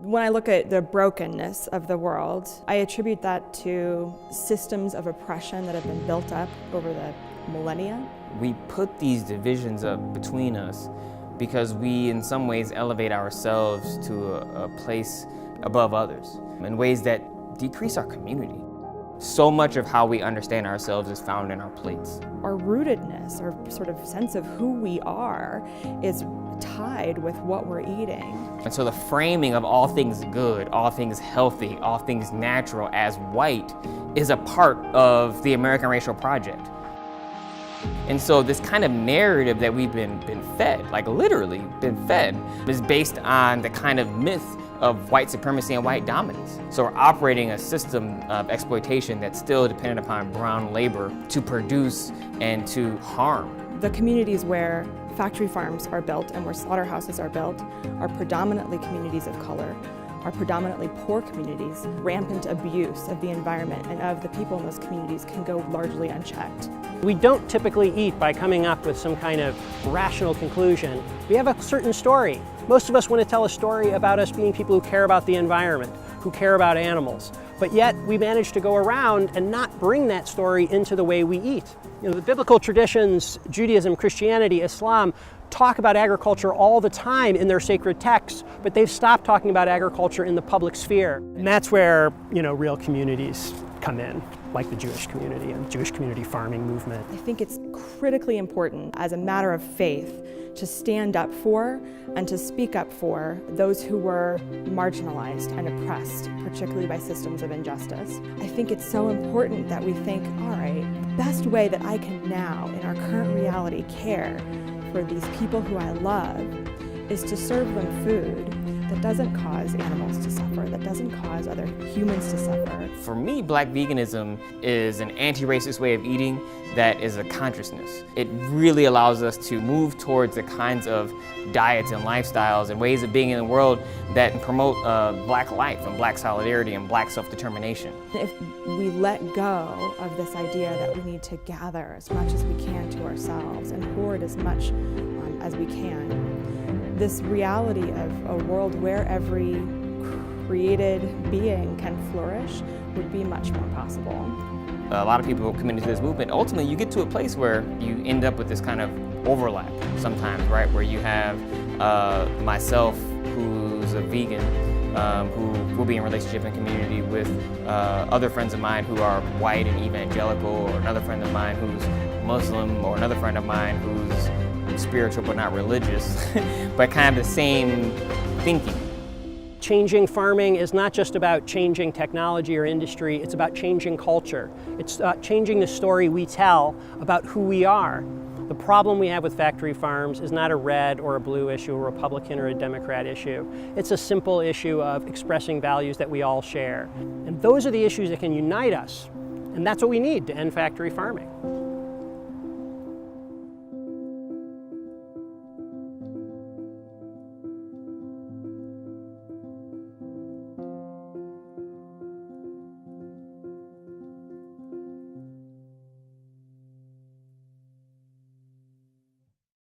When I look at the brokenness of the world, I attribute that to systems of oppression that have been built up over the millennia. We put these divisions up between us because we, in some ways, elevate ourselves to a place above others in ways that decrease our community. So much of how we understand ourselves is found in our plates. Our rootedness, our sort of sense of who we are, is tied with what we're eating. And so the framing of all things good, all things healthy, all things natural as white is a part of the American racial project. And so this kind of narrative that we've been fed, like literally been fed, is based on the kind of myth of white supremacy and white dominance. So we're operating a system of exploitation that's still dependent upon brown labor to produce and to harm. The communities where factory farms are built and where slaughterhouses are built are predominantly communities of color, are predominantly poor communities. Rampant abuse of the environment and of the people in those communities can go largely unchecked. We don't typically eat by coming up with some kind of rational conclusion. We have a certain story. Most of us want to tell a story about us being people who care about the environment, who care about animals. But yet we manage to go around and not bring that story into the way we eat. You know, the biblical traditions, Judaism, Christianity, Islam, talk about agriculture all the time in their sacred texts, but they've stopped talking about agriculture in the public sphere. And that's where, real communities come in, like the Jewish community and Jewish community farming movement. I think it's critically important as a matter of faith to stand up for and to speak up for those who were marginalized and oppressed, particularly by systems of injustice. I think it's so important that we think, all right, the best way that I can now, in our current reality, care for these people who I love is to serve them food that doesn't cause animals to suffer, that doesn't cause other humans to suffer. For me, Black veganism is an anti-racist way of eating that is a consciousness. It really allows us to move towards the kinds of diets and lifestyles and ways of being in the world that promote Black life and Black solidarity and Black self-determination. If we let go of this idea that we need to gather as much as we can to ourselves and hoard as much as we can, this reality of a world where every created being can flourish would be much more possible. A lot of people committed to this movement. Ultimately, you get to a place where you end up with this kind of overlap sometimes, right? Where you have myself, who's a vegan, who will be in relationship and community with other friends of mine who are white and evangelical, or another friend of mine who's Muslim, or another friend of mine who's spiritual but not religious, but kind of the same thinking. Changing farming is not just about changing technology or industry, it's about changing culture. It's changing the story we tell about who we are. The problem we have with factory farms is not a red or a blue issue, a Republican or a Democrat issue. It's a simple issue of expressing values that we all share. And those are the issues that can unite us. And that's what we need to end factory farming.